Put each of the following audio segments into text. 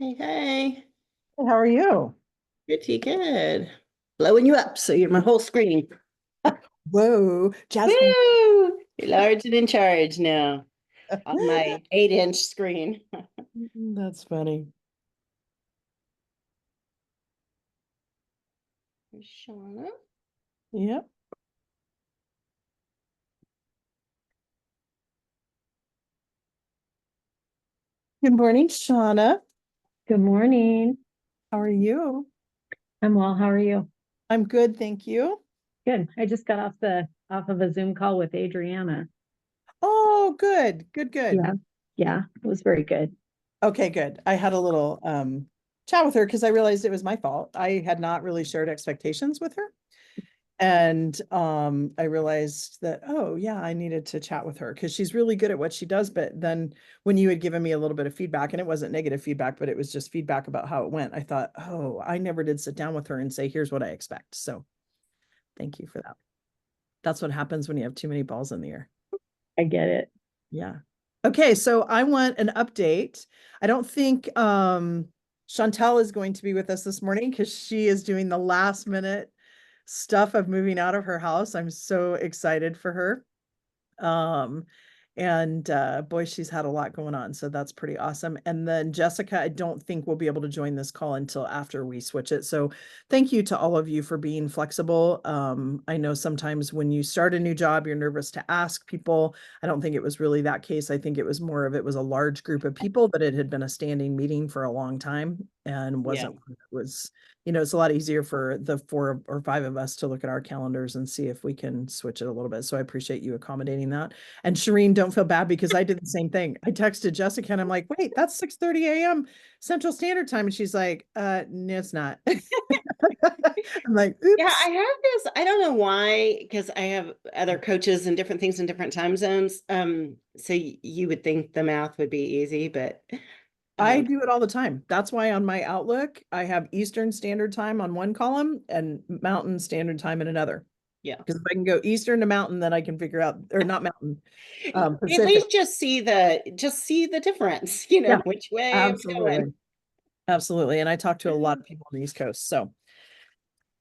Hey, hey, How are you? pretty good. Blowing you up, so you're my whole screen. Whoa, Jasmine. Woo! You're large and in charge now on my 8-inch screen. That's funny. There's Shauna. Yep. Good morning, Shauna. Good morning. How are you? I'm well. How are you? I'm good, thank you. Good. I just got off of a Zoom call with Adriana. Oh, good, good, good. Yeah. Yeah, it was very good. Okay, good. I had a little chat with her because I realized it was my fault. I had not really shared expectations with her. And I realized that, oh yeah, I needed to chat with her because she's really good at what she does. But then when you had given me a little bit of feedback, and it wasn't negative feedback, but it was just feedback about how it went, I thought, oh, I never did sit down with her and say, here's what I expect. So thank you for that. That's what happens when you have too many balls in the air. I get it. Yeah. Okay, so I want an update. I don't think Chantel is going to be with us this morning because she is doing the last minute stuff of moving out of her house. I'm so excited for her. Um, and boy, she's had a lot going on, so that's pretty awesome. And then Jessica, I don't think we'll be able to join this call until after we switch it. So thank you to all of you for being flexible. I know sometimes when you start a new job, you're nervous to ask people. I don't think it was really that case. I think it was more of it was a large group of people, but it had been a standing meeting for a long time and Yeah. wasn't it was it's a lot easier for the 4 or 5 of us to look at our calendars and see if we can switch it a little bit. So I appreciate you accommodating that. And Shireen, don't feel bad because I did the same thing. I texted Jessica and I'm like, wait, that's 6:30 a.m. Central Standard Time. And she's like, no, it's not. I'm like, Yeah, I oops. have this. I don't know why, because I have other coaches and different things in different time zones. So you would think the math would be easy, but I um, do it all the time. That's why on my Outlook, I have Eastern Standard Time on one column and Mountain Standard Time in another. yeah. Because if I can go Eastern to Mountain, then I can figure out, or not Mountain, At Pacific. least just see the difference, Yeah, which way I'm going. absolutely. Absolutely. And I talk to a lot of people on the East Coast. So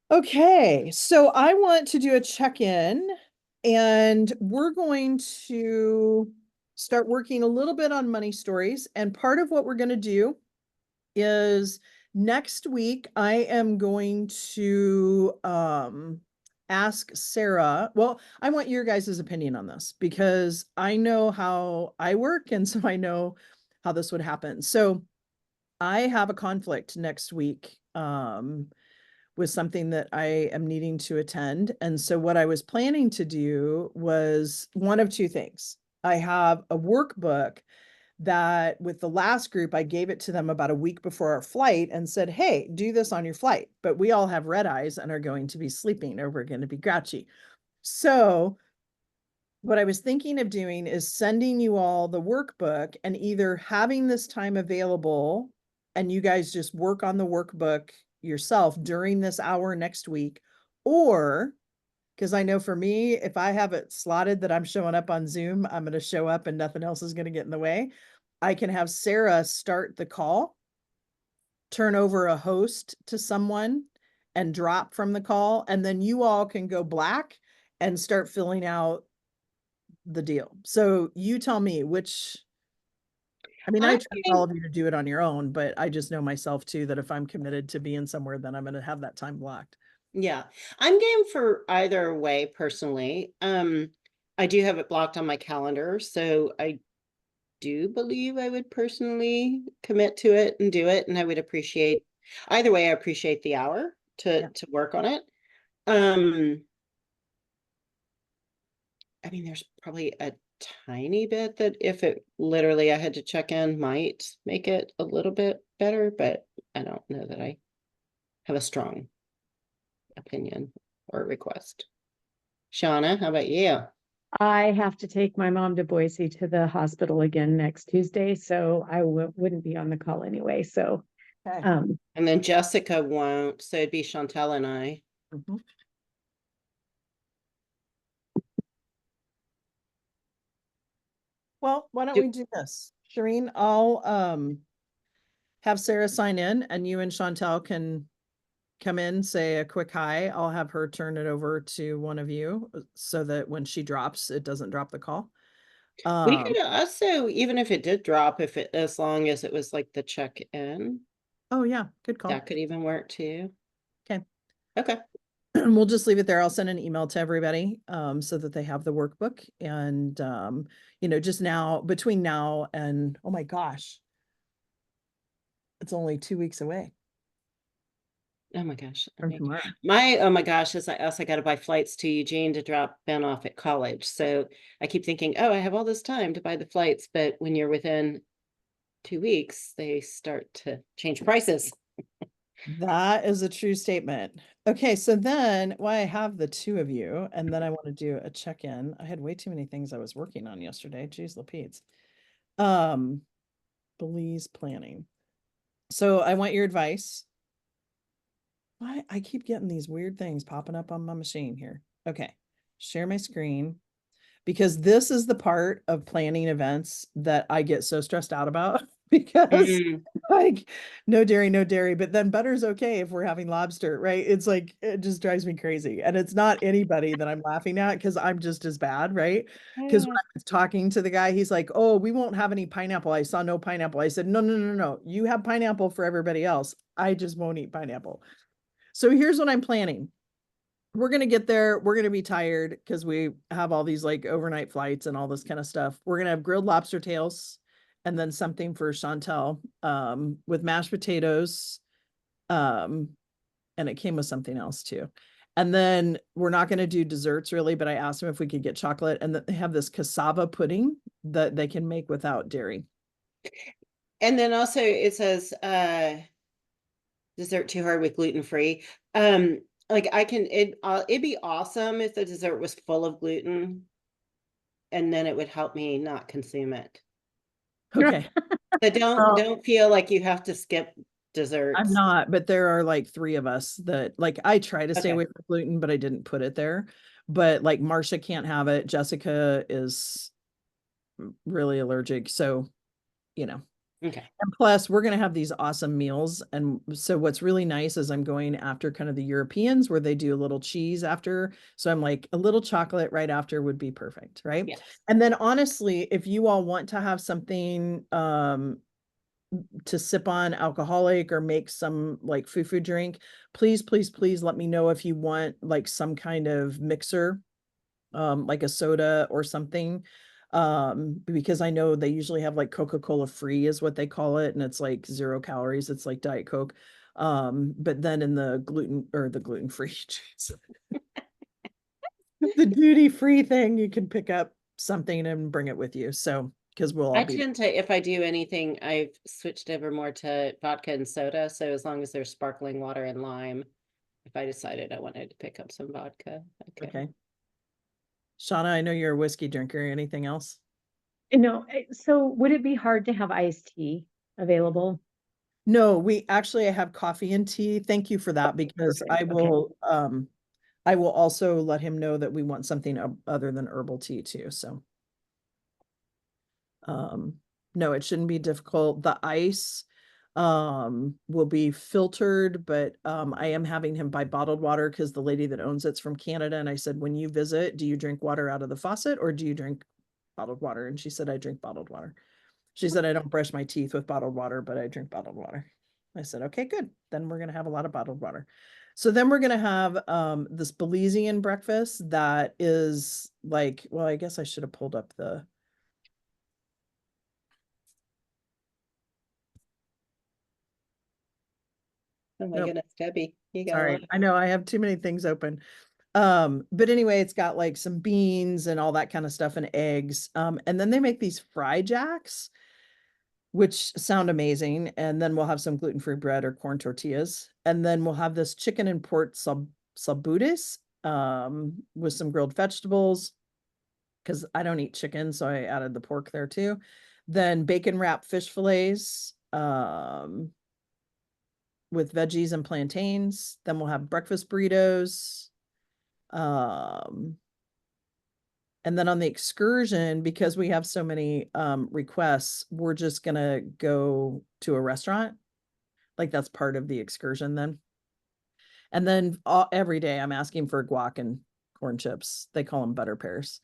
okay, so I want to do a check-in and we're going to start working a little bit on money stories. And part of what we're going to do is next week I am going to ask Sarah. Well, I want your guys' opinion on this because I know how I work and so I know how this would happen. So I have a conflict next week. With something that I am needing to attend. And so what I was planning to do was one of two things. I have a workbook that with the last group, I gave it to them about a week before our flight and said, hey, do this on your flight. But we all have red eyes and are going to be sleeping or we're going to be grouchy. So what I was thinking of doing is sending you all the workbook and either having this time available and you guys just work on the workbook yourself during this hour next week, or because I know for me, if I have it slotted that I'm showing up on Zoom, I'm going to show up and nothing else is going to get in the way. I can have Sarah start the call, turn over a host to someone and drop from the call, and then you all can go black and start filling out the deal. So you tell me which, I mean, I I'm trust all game, of you to do it on your own, but I just know myself too, that if I'm committed to being somewhere, then I'm going to have that time blocked. yeah, I'm game for either way personally. I do have it blocked on my calendar, so I do believe I would personally commit to it and do it, and I would appreciate either way. I appreciate the hour Yeah. to work on it. Um, I mean, there's probably a tiny bit that if it literally I had to check in might make it a little bit better, but I don't know that I have a strong opinion or request. Shauna, how about you? I have to take my mom to Boise to the hospital again next Tuesday, so I wouldn't be on the call anyway. So, Okay. um, And then Jessica won't, so it'd be Chantel and I. Mhm. Well, why don't Do, we do this? Shireen, I'll have Sarah sign in and you and Chantel can come in, say a quick hi. I'll have her turn it over to one of you so that when she drops, it doesn't drop the call. We could also, even if it did drop, as long as it was like the check-in, Oh yeah, good call. that could even work too. Okay. Okay. We'll just leave it there. I'll send an email to everybody so that they have the workbook. And just now, between now and oh my gosh, it's only 2 weeks away Oh my gosh. from tomorrow. Oh my gosh, I also got to buy flights to Eugene to drop Ben off at college. So I keep thinking, oh, I have all this time to buy the flights, but when you're within 2 weeks, they start to change prices. That is a true statement. Okay, so then why I have the two of you, and then I want to do a check-in. I had way too many things I was working on yesterday. Jeez, Lapedes. Belize planning. So I want your advice. Why I keep getting these weird things popping up on my machine here. Okay, share my screen because this is the part of planning events that I get so stressed out about because like no dairy, no dairy, but then butter's okay if we're having lobster, right? It's like it just drives me crazy. And it's not anybody that I'm laughing at because I'm just as bad, right? Because when I was talking to the guy, he's like, oh, we won't have any pineapple. I saw no pineapple. I said, no, no, no, no. You have pineapple for everybody else. I just won't eat pineapple. So here's what I'm planning. We're going to get there. We're going to be tired because we have all these like overnight flights and all this kind of stuff. We're going to have grilled lobster tails and then something for Chantel with mashed potatoes. And it came with something else too. And then we're not going to do desserts really, but I asked them if we could get chocolate and that they have this cassava pudding that they can make without dairy. And then also it says dessert too hard with gluten-free. Like it'd be awesome if the dessert was full of gluten and then it would help me not consume it. Okay. So don't feel like you have to skip desserts. I'm not, but there are like 3 of us that like I try to stay Okay. away from gluten, but I didn't put it there. But like Marcia can't have it. Jessica is really allergic. So, Okay. and plus we're going to have these awesome meals. And so what's really nice is I'm going after kind of the Europeans where they do a little cheese after. So I'm like a little chocolate right after would be perfect. Right. Yes. And then honestly, if you all want to have something, to sip on alcoholic or make some like foo drink, please, please, please let me know if you want like some kind of mixer, like a soda or something. Because I know they usually have like Coca-Cola free is what they call it. And it's like 0 calories. It's like Diet Coke. But then in the gluten-free, the duty-free thing, you can pick up something and bring it with you. So, because we'll all I be tend to, if I do anything, I've switched over more to vodka and soda. So as long as there's sparkling water and lime, if I decided I wanted to pick up some vodka. okay. Shauna, I know you're a whiskey drinker. Anything else? No, so would it be hard to have iced tea available? No, we actually have coffee and tea. Thank you for that because Perfect. Okay. I will also let him know that we want something other than herbal tea too. So no, it shouldn't be difficult. The ice will be filtered, but I am having him buy bottled water because the lady that owns it's from Canada. And I said, when you visit, do you drink water out of the faucet or do you drink bottled water? And she said, I drink bottled water. She said, I don't brush my teeth with bottled water, but I drink bottled water. I said, okay, good. Then we're going to have a lot of bottled water. So then we're going to have this Belizean breakfast that is like, well, I guess I should have pulled up the. Oh my Nope, goodness, Debbie, you got a sorry. lot. I know I have too many things open. But anyway, it's got like some beans and all that kind of stuff and eggs. And then they make these fry jacks, which sound amazing. And then we'll have some gluten-free bread or corn tortillas. And then we'll have this chicken and pork salbutes with some grilled vegetables because I don't eat chicken, so I added the pork there too. Then bacon wrapped fish fillets with veggies and plantains. Then we'll have breakfast burritos. And then on the excursion, because we have so many requests, we're just gonna go to a restaurant Like that's part of the excursion then. And then every day I'm asking for guac and corn chips. They call them butter pears.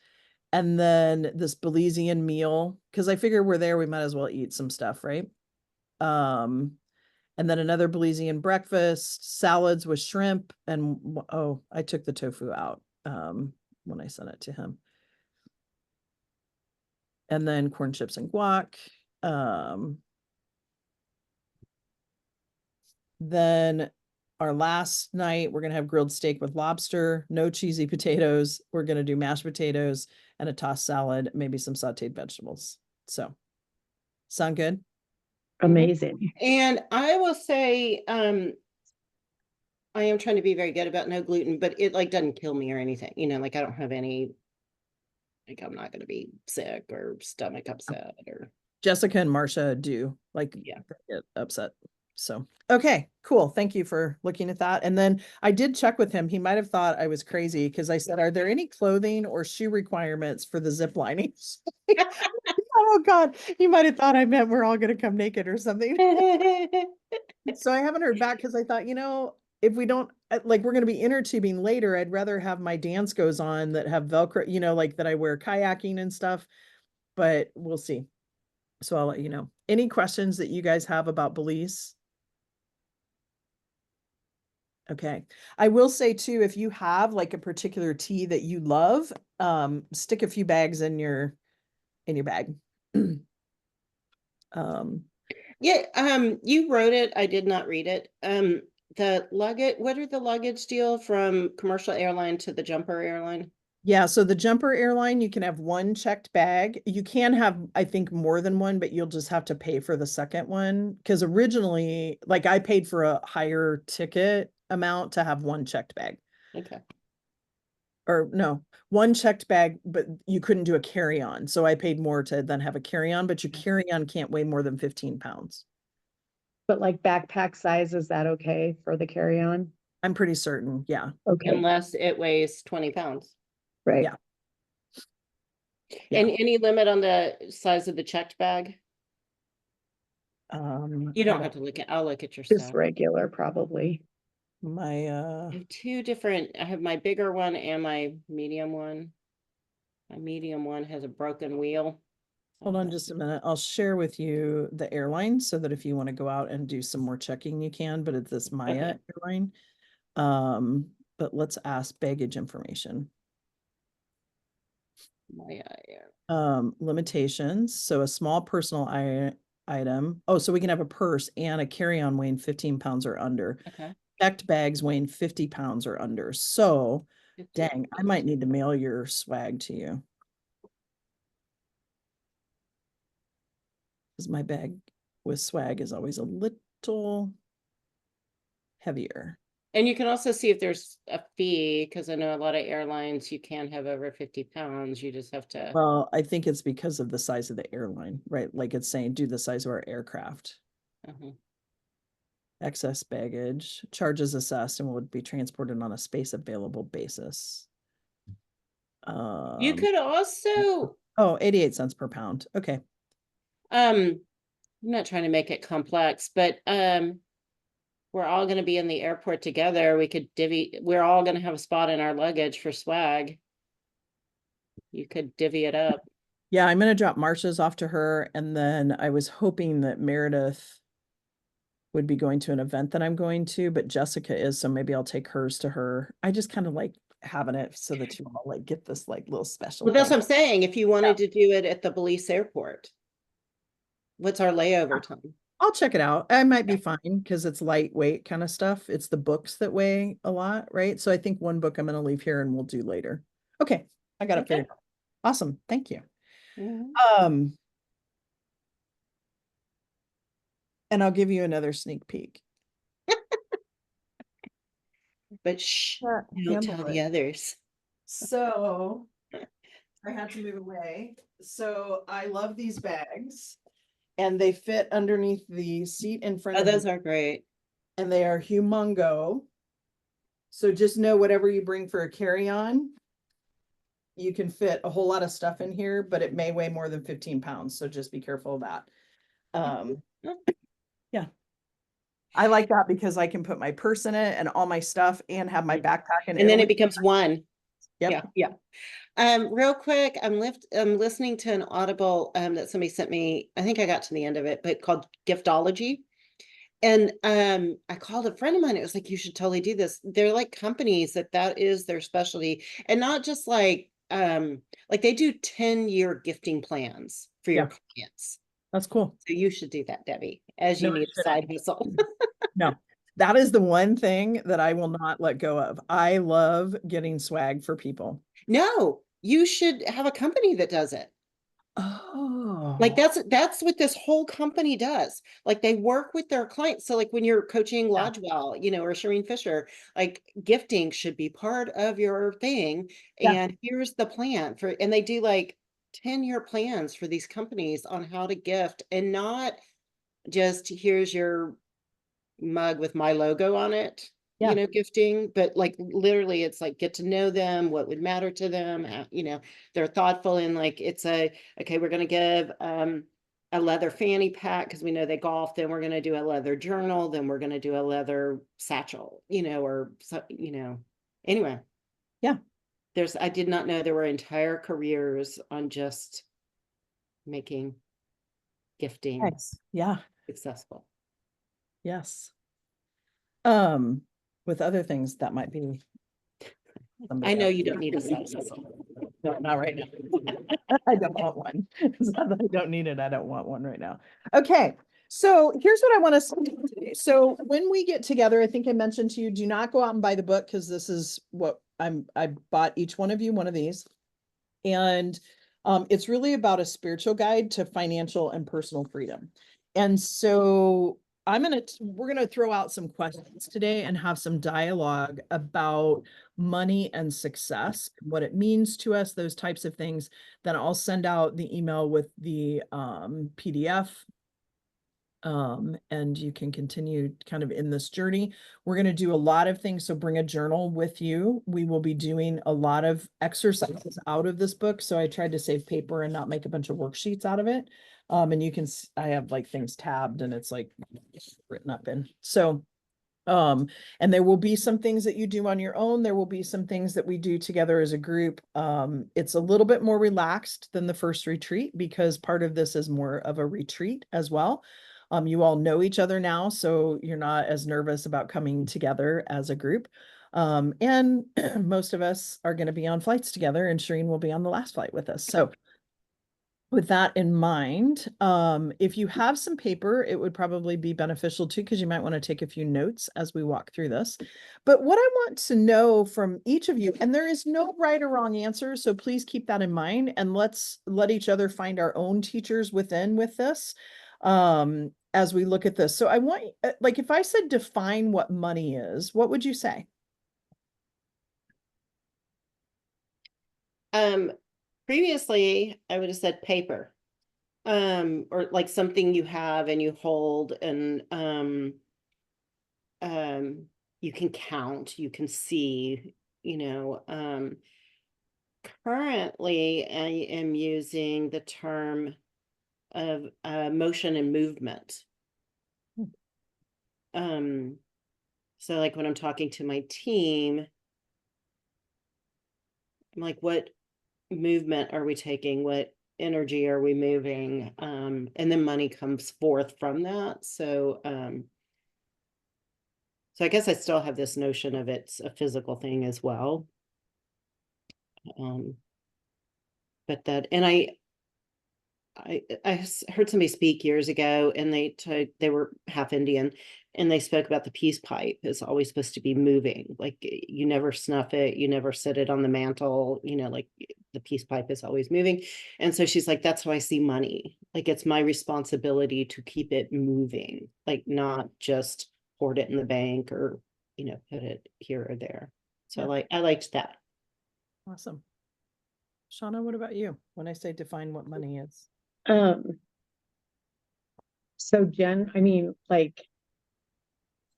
And then this Belizean meal, because I figure we're there, we might as well eat some stuff, right? And then another Belizean breakfast, salads with shrimp, and oh, I took the tofu out when I sent it to him. And then corn chips and guac. Then our last night, we're gonna have grilled steak with lobster, no cheesy potatoes. We're gonna do mashed potatoes and a tossed salad, maybe some sauteed vegetables. So, sound good? Amazing. And I will say, I am trying to be very good about no gluten, but it like doesn't kill me or anything, you know, like I don't have any, like I'm not gonna be sick or stomach upset or, Jessica and Marcia do like yeah. get upset. So, okay, cool. Thank you for looking at that. And then I did check with him. He might have thought I was crazy because I said, are there any clothing or shoe requirements for the zip lining? Oh God, he might have thought I meant we're all going to come naked or something. So I haven't heard back because I thought, if we don't like, we're going to be inner tubing later. I'd rather have my dance goes on that have Velcro, like that I wear kayaking and stuff, but we'll see. So I'll let you know. Any questions that you guys have about Belize? Okay. I will say too, if you have like a particular tea that you love, stick a few bags in your bag. Yeah, you wrote it, I did not read it. The luggage, what are the luggage deal from commercial airline to the jumper airline? Yeah, so the jumper airline, you can have one checked bag. You can have, I think, more than one, but you'll just have to pay for the second one. Because originally, like I paid for a higher ticket amount to have one checked bag. Okay. Or no, one checked bag, but you couldn't do a carry-on. So I paid more to then have a carry-on, but your carry-on can't weigh more than 15 pounds. But like backpack size, is that okay for the carry-on? I'm pretty certain. Yeah. Okay, Unless it weighs 20 pounds. right. Yeah. Yeah. And any limit on the size of the checked bag? You don't have to look at, I'll look at your Just stuff. regular, probably. My I have two different, I have my bigger one and my medium one. My medium one has a broken wheel. hold on just a minute. I'll share with you the airline so that if you want to go out and do some more checking, you can, but it's this Maya Okay. airline. But let's ask baggage information. My, yeah. Limitations. So a small personal item. Oh, so we can have a purse and a carry-on weighing 15 pounds or under. Okay. Checked bags weighing 50 pounds or under. So 50 dang, I might need to mail your swag to you. Because my bag with swag is always a little heavier. And you can also see if there's a fee, because I know a lot of airlines, you can have over 50 pounds. You just have to. Well, I think it's because of the size of the airline, right? Like it's saying, do the size of our aircraft. Excess baggage, charges assessed and will be transported on a space available basis. You could also, 88 cents per pound. Okay. I'm not trying to make it complex, but we're all going to be in the airport together. We could we're all going to have a spot in our luggage for swag. You could divvy it up. Yeah, I'm going to drop Marcia's off to her. And then I was hoping that Meredith would be going to an event that I'm going to, but Jessica is, so maybe I'll take hers to her. I just kind of like having it so that you all like get this like little special Well, that's thing. what I'm saying. If you wanted to do it at the Belize airport, what's our layover time? I'll check it out. I might be fine because it's lightweight kind of stuff. It's the books that weigh a lot, right? So I think one book I'm going to leave here and we'll do later. Okay, I got it figured out. Awesome. Thank you. Mhm. And I'll give you another sneak peek. But shh, don't handle tell it. the others. So I had to move away. So I love these bags and they fit underneath the seat in front Oh, of those me are great. and they are humongo. So just know whatever you bring for a carry-on, you can fit a whole lot of stuff in here, but it may weigh more than 15 pounds. So just be careful of that. Yeah. I like that because I can put my purse in it and all my stuff and have my backpack in And then Italy. it becomes one. Yep. Yeah, yeah. Real quick, I'm listening to an Audible that somebody sent me. I think I got to the end of it, but called Giftology. And I called a friend of mine. It was like, you should totally do this. They're like companies that is their specialty, and not just like they do 10-year gifting plans for your Yeah. clients. That's cool. So you should do that, Debbie, as you No, I need a shouldn't. side hustle. No, that is the one thing that I will not let go of. I love getting swag for people. No, you should have a company that does it. Like Oh, that's what this whole company does. Like they work with their clients. So like when you're coaching yeah, Lodgewell, or Shireen Fisher, like gifting should be part of your thing. yeah, And here's the plan and they do like 10-year plans for these companies on how to gift, and not just here's your mug with my logo on it, yeah. gifting, but like literally it's like get to know them, what would matter to them, they're thoughtful, and like it's okay, we're going to give a leather fanny pack because we know they golf, then we're going to do a leather journal, then we're going to do a leather satchel, or so, anyway, Yeah. I did not know there were entire careers on just making gifting Nice. Yeah. successful. Yes. Um, with other things that might be I somebody know else. you don't need a side hustle. No, not right now. I don't want one. It's not that I don't need it. I don't want one right now. Okay. So here's what I want to say today. So when we get together, I think I mentioned to you, do not go out and buy the book because this is what I bought each one of you one of these. And it's really about a spiritual guide to financial and personal freedom. And so we're gonna throw out some questions today and have some dialogue about money and success, what it means to us, those types of things. Then I'll send out the email with the PDF, and you can continue kind of in this journey. We're going to do a lot of things, so bring a journal with you. We will be doing a lot of exercises out of this book, so I tried to save paper and not make a bunch of worksheets out of it. And you can, I have like things tabbed and it's like written up in. So and there will be some things that you do on your own. There will be some things that we do together as a group. It's a little bit more relaxed than the first retreat because part of this is more of a retreat as well. You all know each other now, so you're not as nervous about coming together as a group. And most of us are going to be on flights together, and Shireen will be on the last flight with us. So with that in mind, if you have some paper, it would probably be beneficial too, because you might want to take a few notes as we walk through this. But what I want to know from each of you, and there is no right or wrong answer, so please keep that in mind, and let's let each other find our own teachers within with this as we look at this. So I want, like, if I said define what money is, what would you say? Previously I would have said paper, or like something you have and you hold, and um you can count, you can see, currently I am using the term of motion and movement. So like when I'm talking to my team, I'm like, what movement are we taking? What energy are we moving? And then money comes forth from that. So I guess I still have this notion of it's a physical thing as well. Um, but that, and I heard somebody speak years ago, and they were half Indian, and they spoke about the peace pipe is always supposed to be moving. Like you never snuff it, you never set it on the mantle, like the peace pipe is always moving. And so she's like, that's how I see money. Like it's my responsibility to keep it moving, like not just hoard it in the bank or, put it here or there. So Yeah. I liked that. Awesome. Shauna, what about you? When I say define what money is? So Jen, I mean, like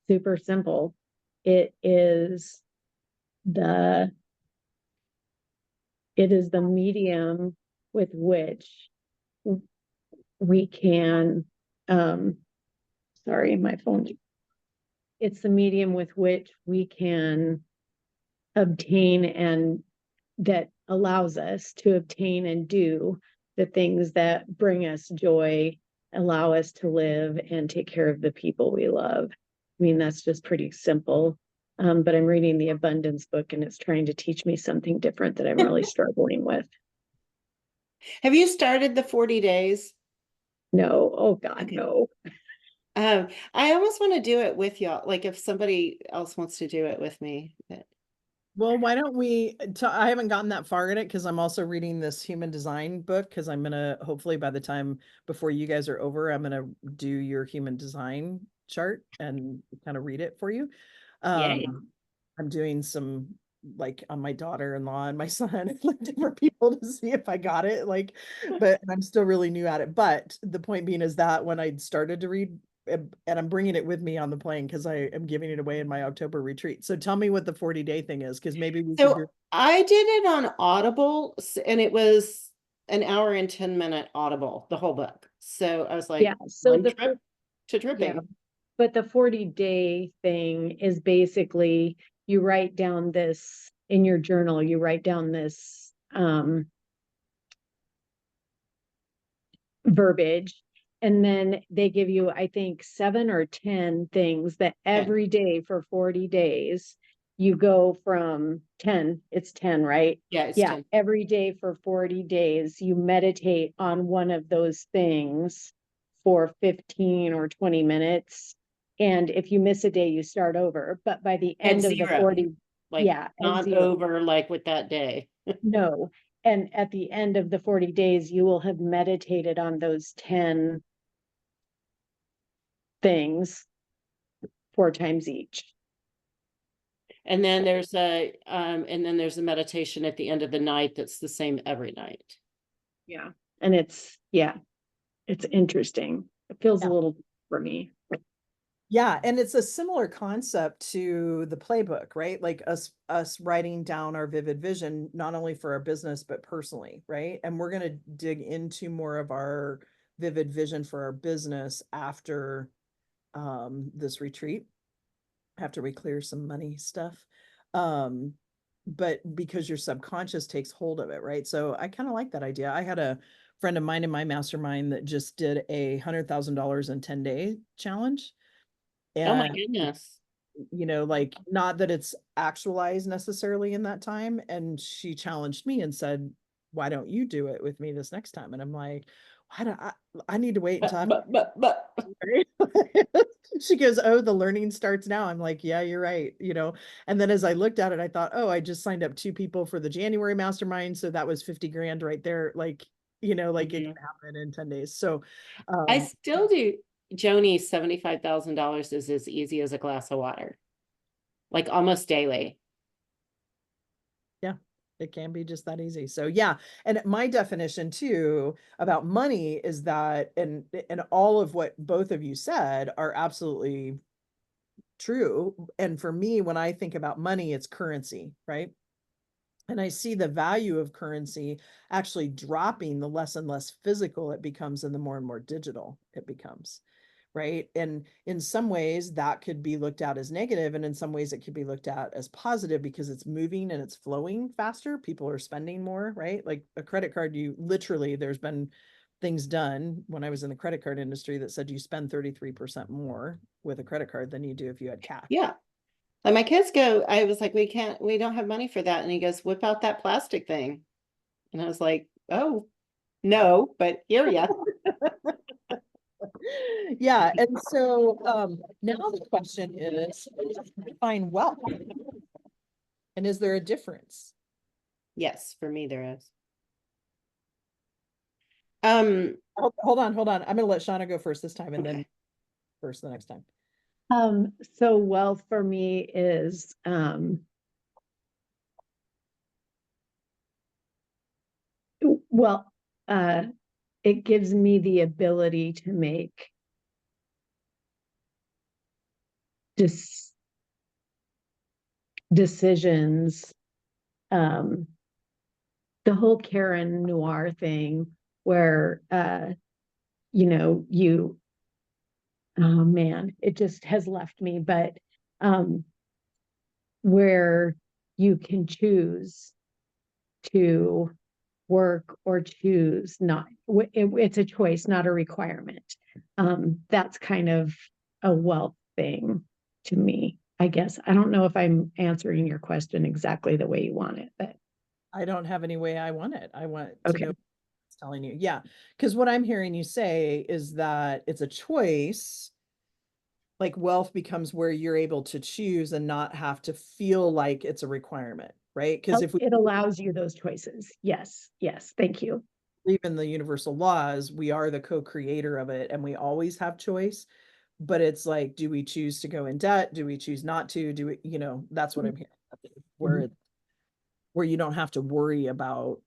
super simple. It is the medium with which we can sorry, my phone it's the medium with which we can obtain and that allows us to obtain and do the things that bring us joy, allow us to live and take care of the people we love. I mean, that's just pretty simple. But I'm reading the abundance book and it's trying to teach me something different that I'm really struggling with. Have you started the 40 days? No, oh God, Okay. no. I almost want to do it with y'all. Like if somebody else wants to do it with me. Well, why don't we, I haven't gotten that far in it because I'm also reading this human design book because I'm gonna, hopefully by the time before you guys are over, I'm gonna do your human design chart and kind of read it for you. Yay. I'm doing some like on my daughter-in-law and my son and like different people to see if I got it. Like, but I'm still really new at it. But the point being is that when I started to read, and I'm bringing it with me on the plane because I am giving it away in my October retreat. So tell me what the 40-day thing is, because maybe we could do. So I did it on Audible and it was an hour and 10-minute Audible, the whole book. So I was like, Yeah. So one the trip to yeah, tripping. but the 40-day thing is basically you write down this in your journal, you write down this verbiage, and then they give you, I think, 7 or 10 things that every day for 40 days you go from 10, it's 10, right? Yeah, it's Yeah, 10. every day for 40 days you meditate on one of those things for 15 or 20 minutes. And if you miss a day, you start over. But by the At end of the zero. 40, Like yeah, at not 0. over like with that day. No. And at the end of the 40 days, you will have meditated on those 10 things 4 times each. And then there's a meditation at the end of the night that's the same every night. Yeah. And it's interesting. It feels a Yeah. little for me. Yeah, and it's a similar concept to the playbook, right? Like us writing down our vivid vision, not only for our business, but personally, right? And we're going to dig into more of our vivid vision for our business after this retreat, after we clear some money stuff. But because your subconscious takes hold of it, right? So I kind of like that idea. I had a friend of mine in my mastermind that just did $100,000 in 10-day challenge. Oh my And goodness. like not that it's actualized necessarily in that time. And she challenged me and said, why don't you do it with me this next time? And I'm like, why do I need to wait until after. But She goes, oh, the learning starts now. I'm like, yeah, you're right. And then as I looked at it, I thought, oh, I just signed up 2 people for the January mastermind. So that was 50 grand right there. Like, like it can happen in 10 days. So, I um, still do. Joni, $75,000 is as easy as a glass of water, like almost daily. yeah, it can be just that easy. So yeah, and my definition too about money is that, and all of what both of you said are absolutely true. And for me, when I think about money, it's currency, right? And I see the value of currency actually dropping the less and less physical it becomes and the more and more digital it becomes. Right. And in some ways that could be looked at as negative, and in some ways it could be looked at as positive because it's moving and it's flowing faster. People are spending more, right? Like a credit card, you literally, there's been things done when I was in the credit card industry that said you spend 33% more with a credit card than you do if you had cash. Yeah. Like my kids go, I was like, we don't have money for that. And he goes, whip out that plastic thing. And I was like, oh, no, but here ya. Yeah. And so now the question is, define wealth. And is there a difference? Yes, for me there is. Hold on. I'm going to let Shauna go first this time and Okay. then first the next time. So wealth for me is well, it gives me the ability to make decisions. The whole Karen Noir thing where you oh man, it just has left me. But um, where you can choose to work or choose not. It's a choice, not a requirement. That's kind of a wealth thing to me, I guess. I don't know if I'm answering your question exactly the way you want it, but I don't have any way I want it. I want to okay. know what it's telling you. Yeah. Because what I'm hearing you say is that it's a choice. Like wealth becomes where you're able to choose and not have to feel like it's a requirement, right? Because if we It allows you those choices. Yes. Yes. Thank you. believe in the universal laws, we are the co-creator of it and we always have choice. But it's like, do we choose to go in debt? Do we choose not to? Do we, that's what I'm hearing. Where where you don't have to worry about,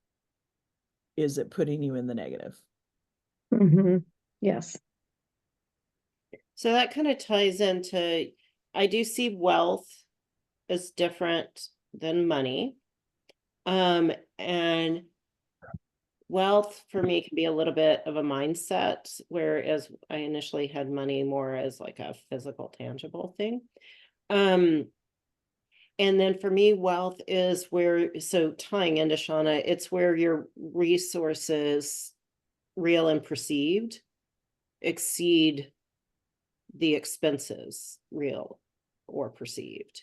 is it putting you in the negative? Mm-hmm. Yes. So that kind of ties into, I do see wealth as different than money. And wealth for me can be a little bit of a mindset, whereas I initially had money more as like a physical, tangible thing. And then for me, wealth is where, so tying into Shauna, it's where your resources, real and perceived, exceed the expenses, real or perceived,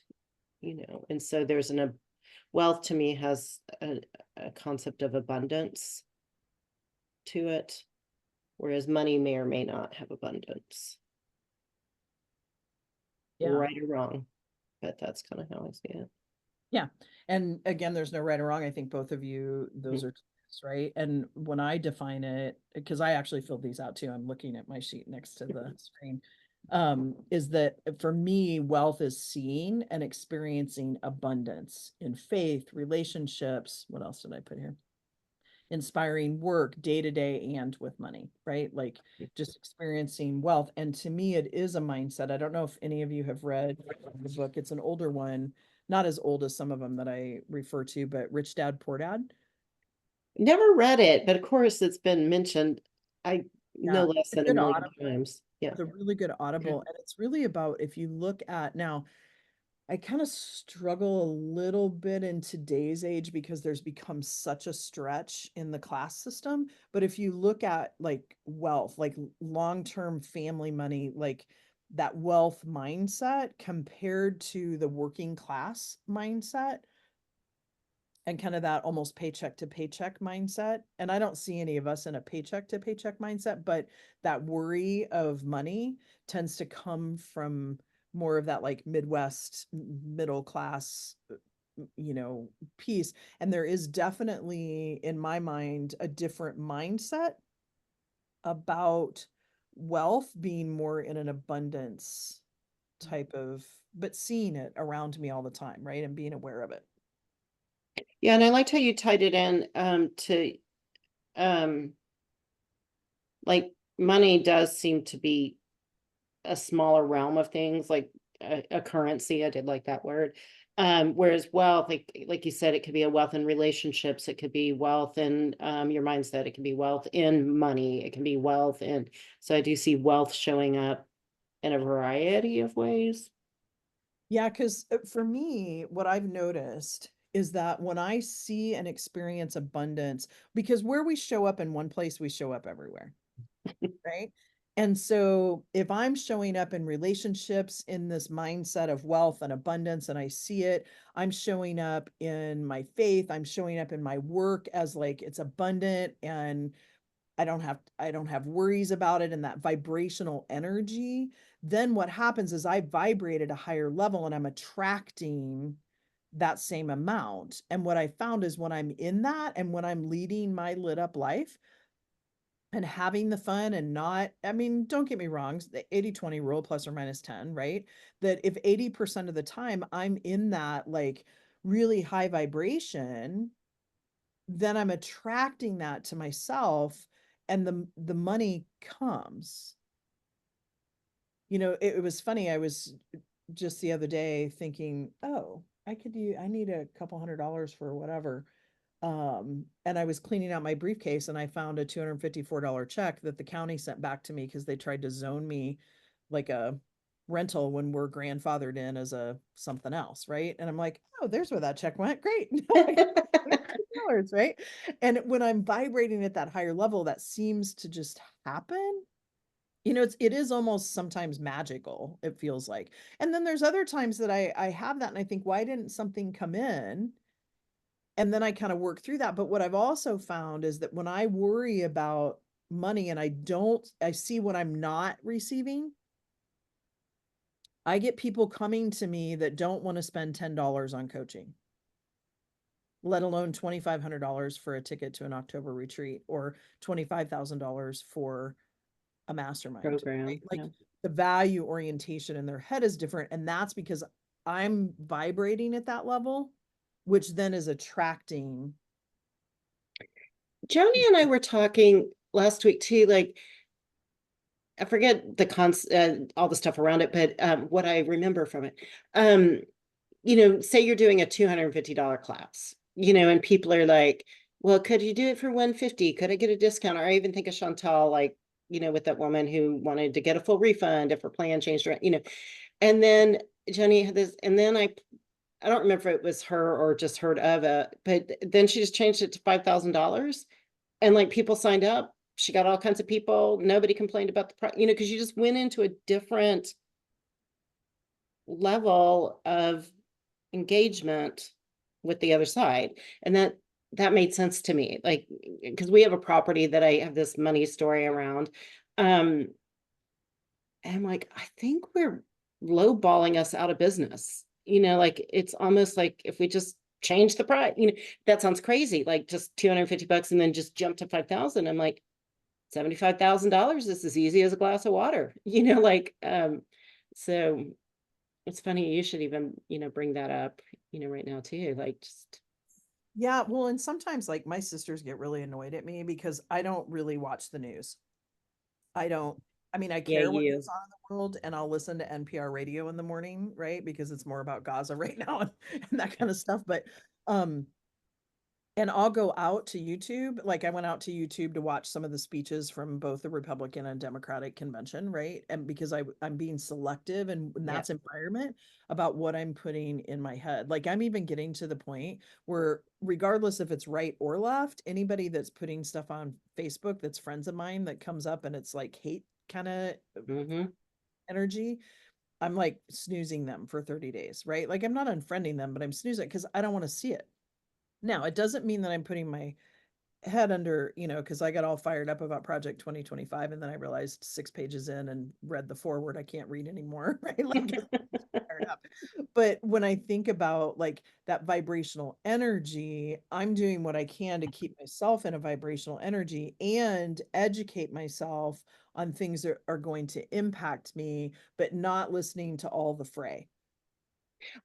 and so there's wealth to me has a concept of abundance to it, whereas money may or may not have abundance, Yeah. right or wrong, but that's kind of how I see it. Yeah. And again, there's no right or wrong. I think both of you, those are truths, right? And when I define it, because I actually filled these out too, I'm looking at my sheet next to the screen, is that for me, wealth is seeing and experiencing abundance in faith, relationships. What else did I put here? Inspiring work day to day and with money, right? Like just experiencing wealth. And to me, it is a mindset. I don't know if any of you have read the book. It's an older one, not as old as some of them that I refer to, but Rich Dad, Poor Dad. Never read it, but of course it's been mentioned, I Yeah, no less it's a than a good million audible. times. Yeah. It's a really good audible. And it's really about, if you look at now, I kind of struggle a little bit in today's age because there's become such a stretch in the class system. But if you look at like wealth, like long-term family money, like that wealth mindset compared to the working class mindset and kind of that almost paycheck to paycheck mindset. And I don't see any of us in a paycheck to paycheck mindset, but that worry of money tends to come from more of that like Midwest middle class, piece. And there is definitely, in my mind, a different mindset about wealth being more in an abundance type of, but seeing it around me all the time, right? And being aware of it. Yeah, and I liked how you tied it in to um like money does seem to be a smaller realm of things, like a currency. I did like that word. Whereas wealth, like you said, it could be a wealth in relationships, it could be wealth in your mindset, it can be wealth in money, it can be wealth in, so I do see wealth showing up in a variety of ways. Yeah, because for me, what I've noticed is that when I see and experience abundance, because where we show up in one place, we show up everywhere, right? And so if I'm showing up in relationships in this mindset of wealth and abundance, and I see it, I'm showing up in my faith, I'm showing up in my work as like it's abundant and I don't have worries about it and that vibrational energy, then what happens is I vibrate at a higher level and I'm attracting that same amount. And what I found is when I'm in that and when I'm leading my lit up life and having the fun and not, I mean, don't get me wrong, the 80-20 rule plus or minus 10, right? That if 80% of the time I'm in that like really high vibration, then I'm attracting that to myself and the money comes. It was funny. I was just the other day thinking, oh, I need a couple $100 for whatever. And I was cleaning out my briefcase and I found a $254 check that the county sent back to me because they tried to zone me like a rental when we're grandfathered in as a something else, right? And I'm like, oh, there's where that check went. Great. $dollars, right? And when I'm vibrating at that higher level, that seems to just happen. You know, it is almost sometimes magical, it feels like. And then there's other times that I have that and I think, why didn't something come in? And then I kind of work through that. But what I've also found is that when I worry about money and I see what I'm not receiving, I get people coming to me that don't want to spend $10 on coaching, let alone $2,500 for a ticket to an October retreat or $25,000 for a mastermind, right? Program, Like yeah. the value orientation in their head is different. And that's because I'm vibrating at that level, which then is attracting. Joni and I were talking last week too, like, I forget all the stuff around it, but what I remember from it, say you're doing a $250 class, and people are like, well, could you do it for 150? Could I get a discount? Or I even think of Chantal, like, with that woman who wanted to get a full refund if her plan changed, and then Jenny had this, and then I don't remember if it was her or just heard of it, but then she just changed it to $5,000 and like people signed up. She got all kinds of people. Nobody complained about the price, because you just went into a different level of engagement with the other side. And that made sense to me. Like, because we have a property that I have this money story around. And I'm like, I think we're lowballing us out of business. Like it's almost like if we just change the price, that sounds crazy. Like just $250 and then just jump to 5,000. I'm like, $75,000 is as easy as a glass of water, so it's funny you should even, bring that up, right now too, like just. Yeah, well, and sometimes like my sisters get really annoyed at me because I don't really watch the news. I don't, I mean, I Yeah, care what you. goes on in the world and I'll listen to NPR radio in the morning, right? Because it's more about Gaza right now and that kind of stuff. But um and I'll go out to YouTube. Like I went out to YouTube to watch some of the speeches from both the Republican and Democratic convention, right? And because I'm being selective and Yeah. that's environment about what I'm putting in my head. Like I'm even getting to the point where regardless if it's right or left, anybody that's putting stuff on Facebook that's friends of mine that comes up and it's like hate kind of Mm-hmm. energy, I'm like snoozing them for 30 days, right? Like I'm not unfriending them, but I'm snoozing because I don't want to see it. Now, it doesn't mean that I'm putting my head under, because I got all fired up about Project 2025 and then I realized 6 pages in and read the forward, I can't read anymore, right? Like fired up. But when I think about like that vibrational energy, I'm doing what I can to keep myself in a vibrational energy and educate myself on things that are going to impact me, but not listening to all the fray.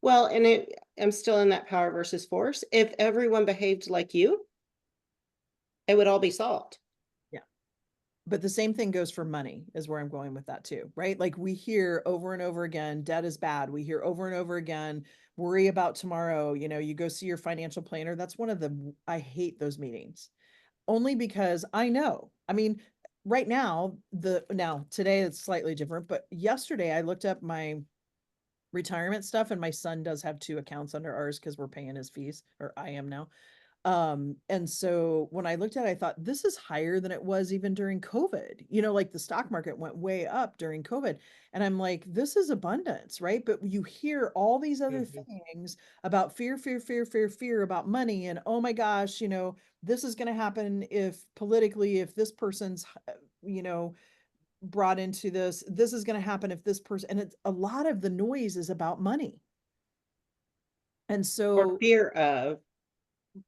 Well, and I'm still in that power versus force. If everyone behaved like you, it would all be solved. Yeah. But the same thing goes for money, is where I'm going with that too, right? Like we hear over and over again, debt is bad. We hear over and over again, worry about tomorrow. You go see your financial planner. That's one of I hate those meetings only because I know. I mean, right now, today it's slightly different, but yesterday I looked up my retirement stuff and my son does have two accounts under ours because we're paying his fees, or I am now. And so when I looked at it, I thought this is higher than it was even during COVID. Like the stock market went way up during COVID. And I'm like, this is abundance, right? But you hear all these other Mhm. things about fear, fear, fear, fear, fear about money. And oh my gosh, this is going to happen if politically, if this person's, you know, brought into this is going to happen if this person, and it's a lot of the noise is about money. And Or so fear of.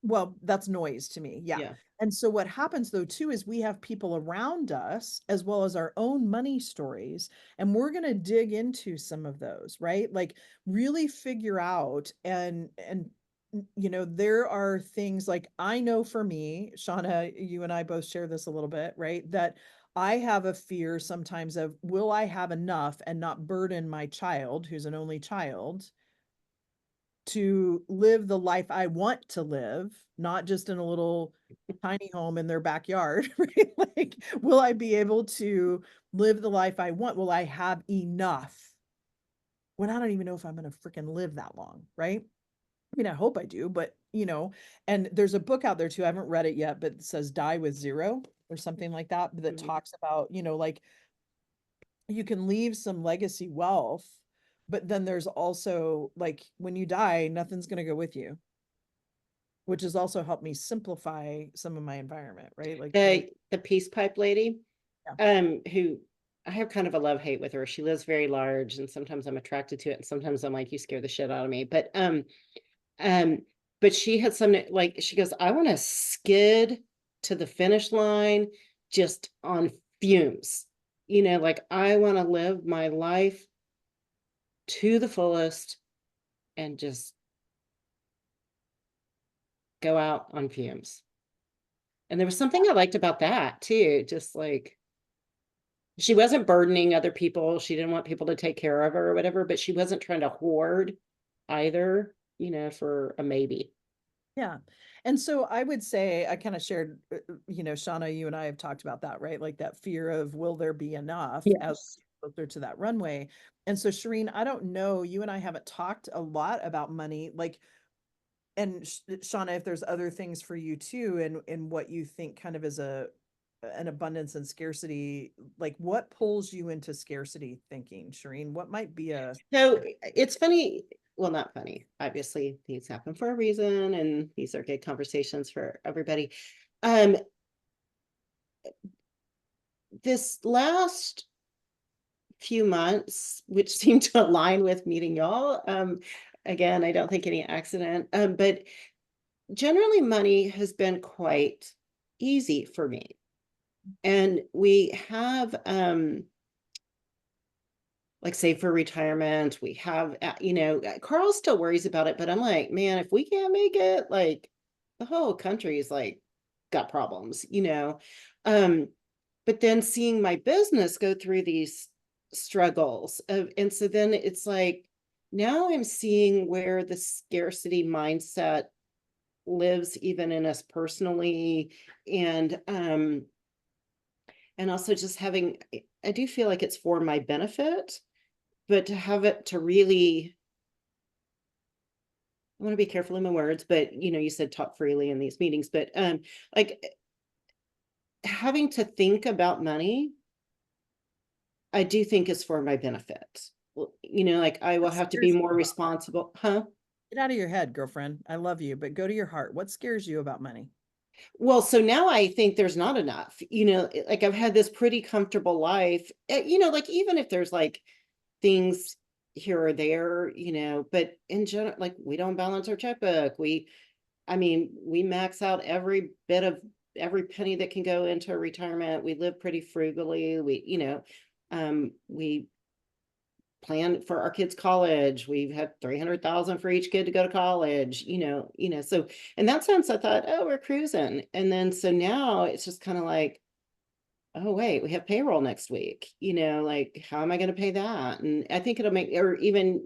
well, that's noise to me. Yeah. Yeah. And so what happens though too is we have people around us as well as our own money stories, and we're going to dig into some of those, right? Like really figure out and there are things like I know for me, Shauna, you and I both share this a little bit, right? That I have a fear sometimes of will I have enough and not burden my child, who's an only child, to live the life I want to live, not just in a little tiny home in their backyard, right? Like, will I be able to live the life I want? Will I have enough? when I don't even know if I'm going to freaking live that long, right? I mean, I hope I do, but and there's a book out there too. I haven't read it yet, but it says Die with Zero or something like that, that Mhm. talks about, like you can leave some legacy wealth, but then there's also like when you die, nothing's going to go with you, which has also helped me simplify some of my environment, right? Like, The peace pipe lady, yeah. who I have kind of a love hate with her. She lives very large, and sometimes I'm attracted to it, and sometimes I'm like, you scare the shit out of me. Um, but she had some like she goes, I want to skid to the finish line just on fumes. Like I want to live my life to the fullest and just go out on fumes. And there was something I liked about that too. Just like she wasn't burdening other people. She didn't want people to take care of her or whatever, but she wasn't trying to hoard either, for a maybe. Yeah. And so I would say I kind of shared, Shauna, you and I have talked about that, right? Like that fear of will there be enough as Yes. we go through to that runway. And so Shireen, I don't know, you and I haven't talked a lot about money, like, and Shauna, if there's other things for you too, and what you think kind of is an abundance and scarcity, like what pulls you into scarcity thinking, Shireen? What might be a So it's funny. Well, not funny. Obviously, these happen for a reason, and these are good conversations for everybody. Um, this last few months, which seemed to align with meeting y'all. Again, I don't think any accident. But generally money has been quite easy for me. And we have like save for retirement. We have Carl still worries about it, but I'm like, man, if we can't make it, like the whole country is like got problems. Um, but then seeing my business go through these struggles and so then it's like now I'm seeing where the scarcity mindset lives even in us personally, and also just having I do feel like it's for my benefit, but to have it to really I want to be careful in my words, but you said talk freely in these meetings, but like having to think about money I do think is for my benefit. Well, like I will what have to be scares more you about money? responsible, huh? Get out of your head, girlfriend. I love you, but go to your heart. What scares you about money? Well, so now I think there's not enough, like I've had this pretty comfortable life, like even if there's like things here or there, but in general, like we don't balance our checkbook. I mean, we max out every bit of every penny that can go into retirement. We live pretty frugally. We plan for our kids' college. We've had 300,000 for each kid to go to college, so in that sense, I thought, oh, we're cruising. And then, so now it's just kind of like, oh, wait, we have payroll next week, like, how am I going to pay that? And I think it'll make, or even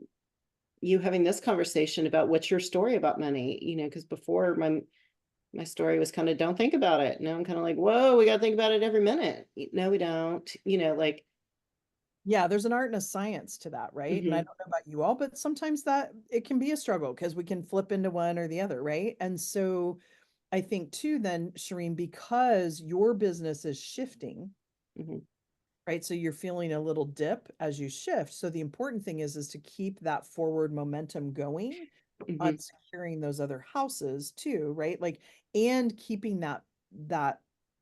you having this conversation about what's your story about money, because before my story was kind of don't think about it. Now I'm kind of like, whoa, we got to think about it every minute. No, we don't, like, Yeah, there's an art and a science to that, right? And I mhm, don't know about you all, but sometimes that it can be a struggle because we can flip into one or the other, right? And so I think too, then, Shireen, because your business is shifting, mhm, right? So you're feeling a little dip as you shift. So the important thing is to keep that forward momentum going on mhm. securing those other houses too, right? Like, and keeping that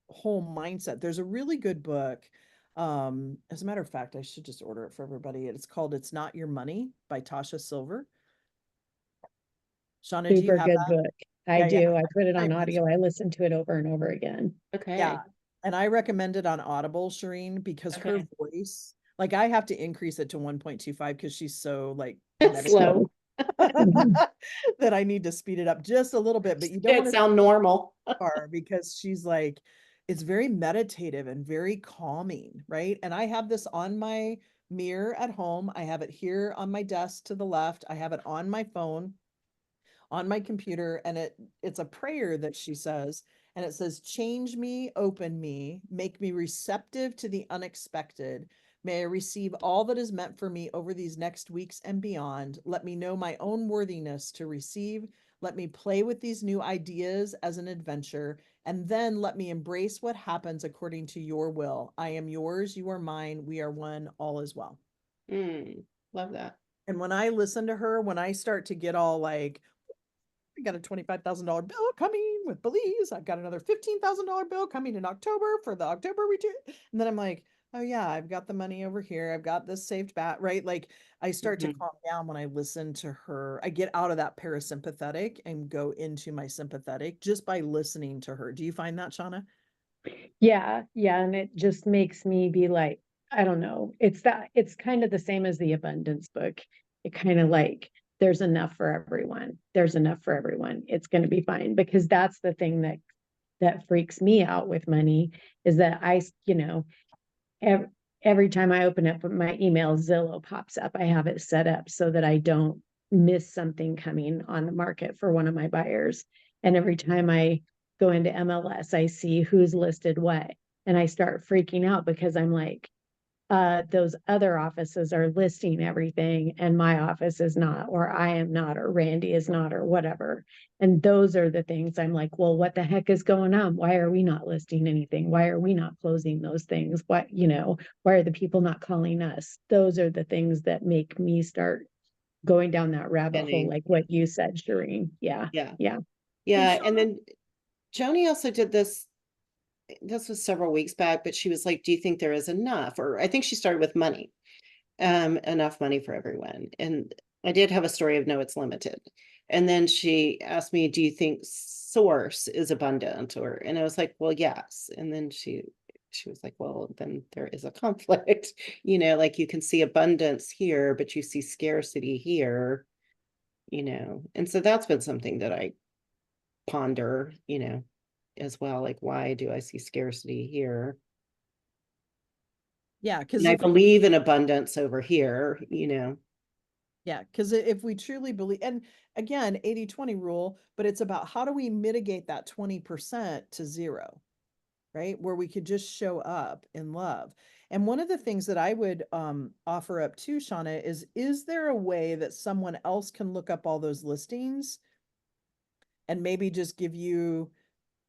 whole mindset. There's a really good book. As a matter of fact, I should just order it for everybody. It's called It's Not Your Money by Tasha Silver. Shauna, do you Super have good that? book. I Yeah, yeah. do. I put it I on mentioned, audio. I listen to it over and over again. yeah. Okay. And I recommend it on Audible, Shireen, because her Okay. voice, like I have to increase it to 1.25 because she's so like meditative Slow. Mhm. that I need to speed it up just a little bit, but you don't It want to sound normal. far because she's like, it's very meditative and very calming, right? And I have this on my mirror at home. I have it here on my desk to the left. I have it on my phone, on my computer, and it's a prayer that she says, and it says, change me, open me, make me receptive to the unexpected, May I receive all that is meant for me over these next weeks and beyond. Let me know my own worthiness to receive. Let me play with these new ideas as an adventure, and then let me embrace what happens according to your will. I am yours, you are mine, we are one, all is well. Love that. And when I listen to her, when I start to get all like, I got a $25,000 bill coming with Belize. I've got another $15,000 bill coming in October for the October retreat. And then I'm like, oh yeah, I've got the money over here. I've got this saved back, right? Like I start to Mhm. calm down when I listen to her. I get out of that parasympathetic and go into my sympathetic just by listening to her. Do you find that, Shauna? Yeah, yeah, and it just makes me be like, I don't know. It's kind of the same as the abundance book. It kind of like there's enough for everyone. There's enough for everyone. It's going to be fine, because that's the thing that freaks me out with money, is that every, every time I open up my email, Zillow pops up. I have it set up so that I don't miss something coming on the market for one of my buyers. And every time I go into MLS, I see who's listed what. And I start freaking out because I'm like, those other offices are listing everything and my office is not, or I am not, or Randy is not, or whatever. And those are the things I'm like, well, what the heck is going on? Why are we not listing anything? Why are we not closing those things? Why are the people not calling us? Those are the things that make me start going down that rabbit hole, Getting, like what you said, Shireen. Yeah. yeah. Yeah. Hey, Yeah. And Shauna. then Joni also did this was several weeks back, but she was like, do you think there is enough? Or I think she started with money, enough money for everyone. And I did have a story of no, it's limited. And then she asked me, do you think source is abundant? And I was like, well, yes. And then she was like, well, then there is a conflict, like you can see abundance here, but you see scarcity here, And so that's been something that I ponder, as well. Like, why do I see scarcity here? Yeah, because And I believe in abundance over here, yeah, because if we truly believe, and again, 80-20 rule, but it's about how do we mitigate that 20% to zero, right? Where we could just show up in love. And one of the things that I would offer up too, Shauna, is there a way that someone else can look up all those listings and maybe just give you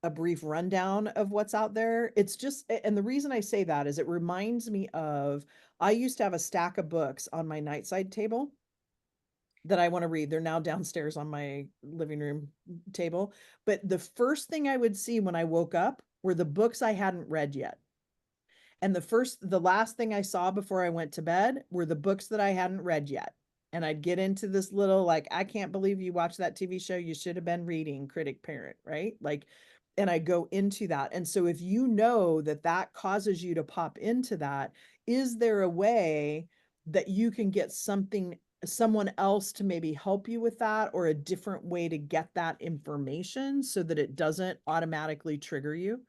a brief rundown of what's out there? It's just, and the reason I say that is it reminds me of, I used to have a stack of books on my nightside table that I want to read. They're now downstairs on my living room table. But the first thing I would see when I woke up were the books I hadn't read yet. And the last thing I saw before I went to bed were the books that I hadn't read yet. And I'd get into this little, like, I can't believe you watched that TV show. You should have been reading critic parent, right? Like, and I go into that. And so if you know that that causes you to pop into that, is there a way that you can get someone else to maybe help you with that, or a different way to get that information so that it doesn't automatically trigger you?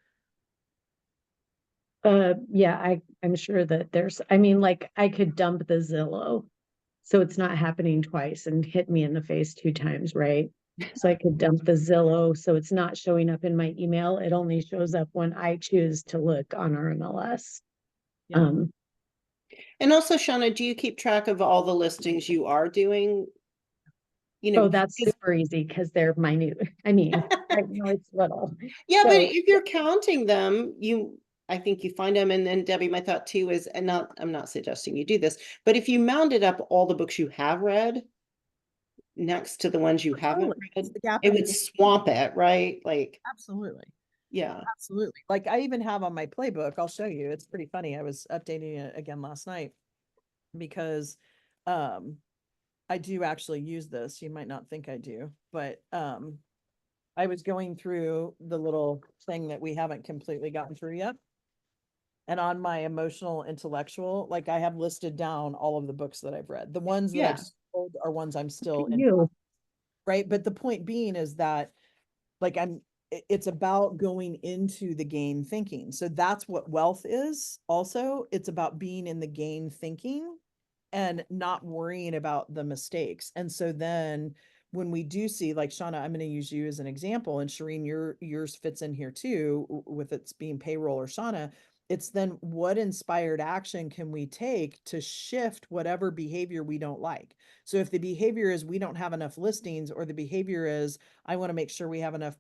Yeah, I'm sure that I mean, like I could dump the Zillow, so it's not happening twice and hit me in the face 2 times, right? So I could dump the Zillow, so it's not showing up in my email. It only shows up when I choose to look on our MLS. Yeah. And also, Shauna, do you keep track of all the listings you are doing? Oh, that's super easy because they're minute. I mean, right now it's little. Yeah, but So if you're counting them, I think you find them. And then Debbie, my thought too is, I'm not suggesting you do this, but if you mounded up all the books you have read next to the ones you haven't Totally. read, It's the gap it in would between. swamp it, right? Like, Absolutely. yeah. Absolutely. Like I even have on my playbook, I'll show you. It's pretty funny. I was updating it again last night because um I do actually use this. You might not think I do, but I was going through the little thing that we haven't completely gotten through yet. And on my emotional intellectual, like I have listed down all of the books that I've read. The ones that I've Yeah. sold are ones I'm still in, you, right? But the point being is that like it's about going into the game thinking. So that's what wealth is. Also, it's about being in the game thinking and not worrying about the mistakes. And so then when we do see, like Shauna, I'm going to use you as an example, and Shireen, yours fits in here too with its being payroll or Shauna. It's then what inspired action can we take to shift whatever behavior we don't like? So if the behavior is we don't have enough listings, or the behavior is I want to make sure we have enough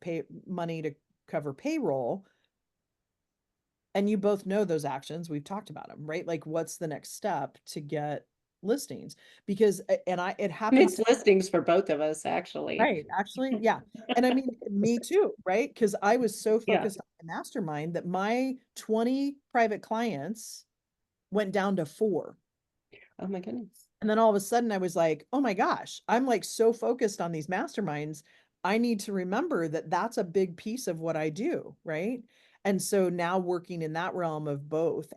money to cover payroll, and you both know those actions, we've talked about them, right? Like what's the next step to get listings? Because it happens It's listings for both of us, actually. right, actually, yeah. And I mean, me too, right? Because I was so Yeah. focused on the mastermind that my 20 private clients went down to 4. Oh my goodness. And then all of a sudden I was like, oh my gosh, I'm like so focused on these masterminds. I need to remember that that's a big piece of what I do, right? And so now working in that realm of both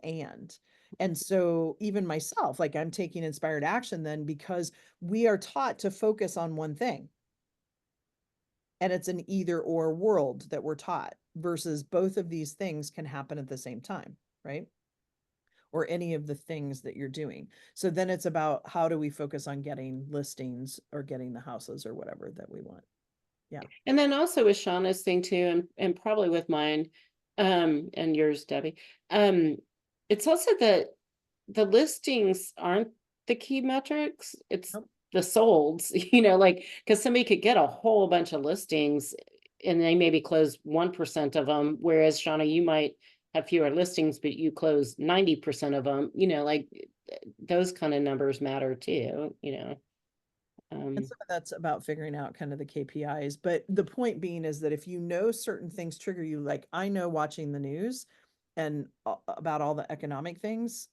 and so even myself, like I'm taking inspired action then because we are taught to focus on one thing. And it's an either or world that we're taught versus both of these things can happen at the same time, right? Or any of the things that you're doing. So then it's about how do we focus on getting listings or getting the houses or whatever that we want. Yeah. And then also with Shauna's thing too, and probably with mine, and yours, Debbie. It's also that the listings aren't the key metrics. It's Nope. the solds, like, because somebody could get a whole bunch of listings and they maybe close 1% of them, whereas Shauna, you might have fewer listings, but you close 90% of them, like those kind of numbers matter too. And some of that's about figuring out kind of the KPIs. But the point being is that if you know certain things trigger you, like I know watching the news and about all the economic things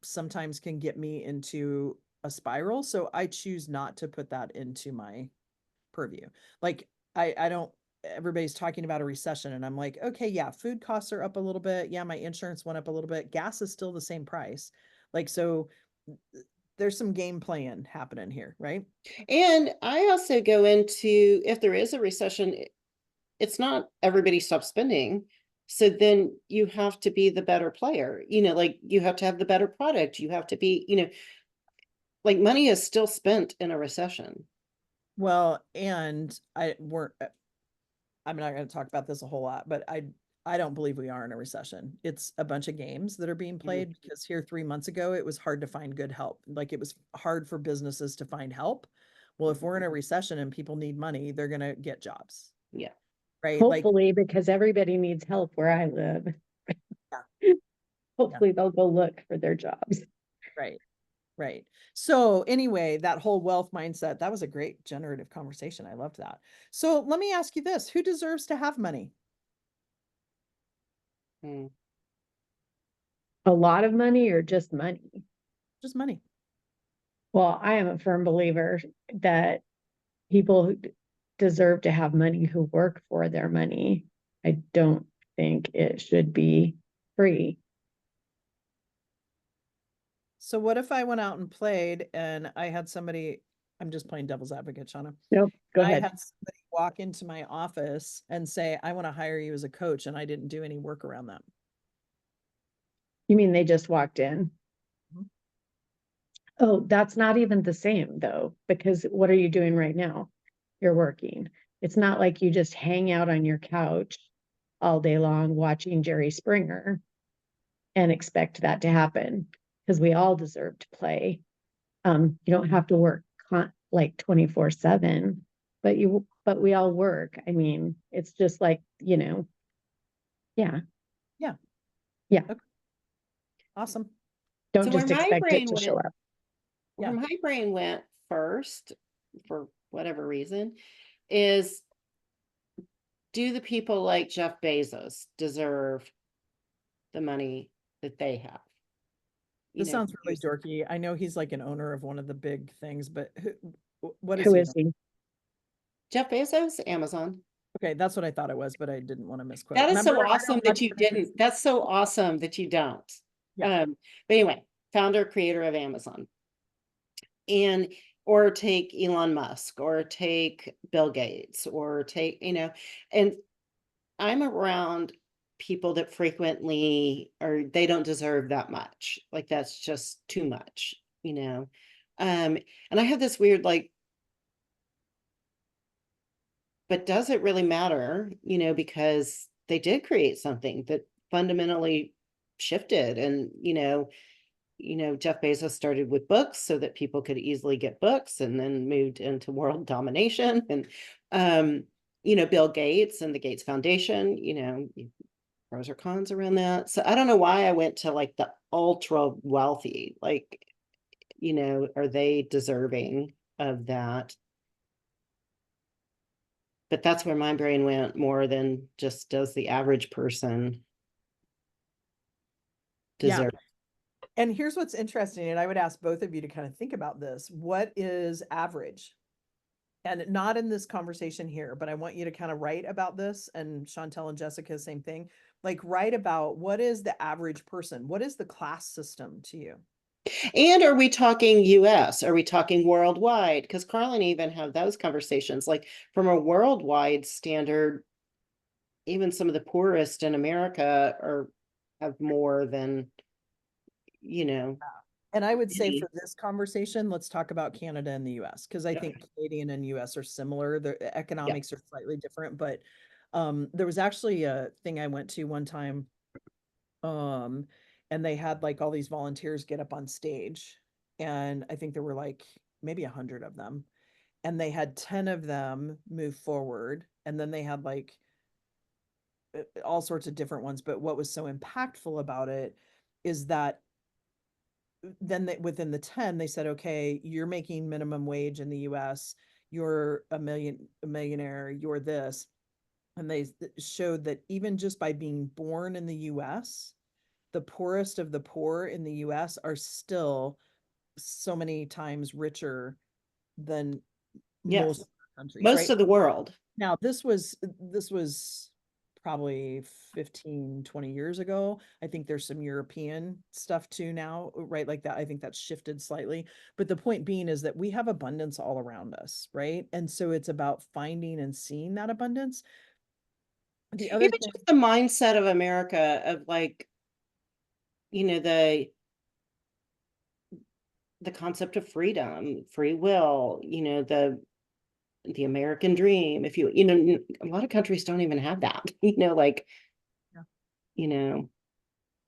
sometimes can get me into a spiral. So I choose not to put that into my purview. Like I don't, everybody's talking about a recession and I'm like, okay, yeah, food costs are up a little bit. Yeah, my insurance went up a little bit. Gas is still the same price. Like, so there's some game playing happening here, right? And I also go into, if there is a recession, it's not everybody stops spending. So then you have to be the better player, like you have to have the better product. You have to be, like money is still spent in a recession. Well, and I'm not going to talk about this a whole lot, but I don't believe we are in a recession. It's a bunch of games that are being played because here 3 months ago it was hard to find good help. Like it was hard for businesses to find help. Well, if we're in a recession and people need money, they're going to get jobs, Yeah. right? Like Hopefully, because everybody needs help where I live. yeah, Hopefully they'll go look for their jobs. right. Right. So anyway, that whole wealth mindset, that was a great generative conversation. I loved that. So let me ask you this, who deserves to have money? Hmm. A lot of money or just money? Just money. Well, I am a firm believer that people who deserve to have money who work for their money. I don't think it should be free. So what if I went out and played and I had somebody, I'm just playing devil's advocate, Shauna. Nope, go I ahead. had somebody walk into my office and say, I want to hire you as a coach, and I didn't do any work around that. You mean they just walked in? Mhm. Oh, that's not even the same though, because what are you doing right now? You're working. It's not like you just hang out on your couch all day long watching Jerry Springer and expect that to happen, because we all deserve to play. You don't have to work like 24/7, but we all work. I mean, it's just like, yeah, Yeah. yeah. Okay. Awesome. Don't So just expect it to show up. Yeah. where my brain went first, for whatever reason, is do the people like Jeff Bezos deserve the money that they have? This sounds really Here's dorky. I know he's like an owner of one of the big things, but what is Who he? is he? Jeff Bezos, Amazon. Okay, that's what I thought it was, but I didn't want to misquote. That is Remember, so I awesome don't that watch you the news. didn't. That's so awesome that you don't. Yeah. But anyway, founder, creator of Amazon. And or take Elon Musk or take Bill Gates or take, and I'm around people that frequently or they don't deserve that much. Like that's just too much, you know. And I have this weird like, but does it really matter, because they did create something that fundamentally shifted. And, Jeff Bezos started with books so that people could easily get books, and then moved into world domination. And, Bill Gates and the Gates Foundation, pros or cons around that. So I don't know why I went to like the ultra wealthy, like, are they deserving of that? But that's where my brain went more than just, does the average person Yeah. deserve? And here's what's interesting, and I would ask both of you to kind of think about this. What is average? And not in this conversation here, but I want you to kind of write about this, and Chantel and Jessica, same thing. Like, write about what is the average person? What is the class system to you? And are we talking US? Are we talking worldwide? Because Carl and I even have those conversations. Like, from a worldwide standard, even some of the poorest in America have more than, And I would say any. for this conversation, let's talk about Canada and the US, because I think Canadian and US are similar. The economics are slightly different, but there was actually a thing I went to one time, and they had like all these volunteers get up on stage, and I think there were like maybe 100 of them, and they had 10 of them move forward, and then they had like all sorts of different ones. But what was so impactful about it is that then within the 10, they said, okay, you're making minimum wage in the US, you're a millionaire, you're this. And they showed that even just by being born in the US, the poorest of the poor in the US are still so many times richer than Yes, most countries, most right? of the world. Now, this was probably 15, 20 years ago. I think there's some European stuff too now, right? Like that. I think that's shifted slightly. But the point being is that we have abundance all around us, right? And so it's about finding and seeing that abundance. The other Even thing, just the mindset of America of like, the concept of freedom, free will, the American dream. If a lot of countries don't even have that, like, yeah, you know,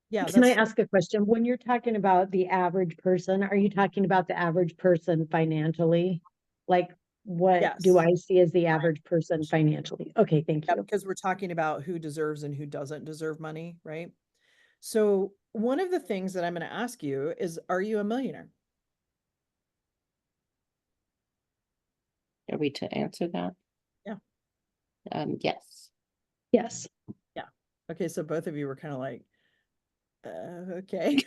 yeah, Can I that's ask a question? When you're talking about the average person, are you talking about the average person financially? Like, what do yes. I see as the average person financially? Okay, thank Yeah, you. because we're talking about who deserves and who doesn't deserve money, right? So one of the things that I'm going to ask you is, are you a millionaire? are we to answer that? Yeah. Yes. Yes. Yeah. Okay, so both of you were kind of like, okay.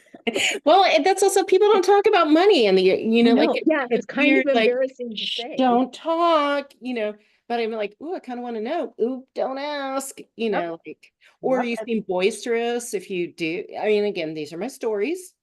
Well, that's also, people don't talk about money in the, like, No, yeah, it's kind of weird, like, embarrassing to say. don't talk, but I'm like, ooh, I kind of want to know. Ooh, don't ask, Yep. like, or Yep. you seem boisterous if you do. I mean, again, these are my stories,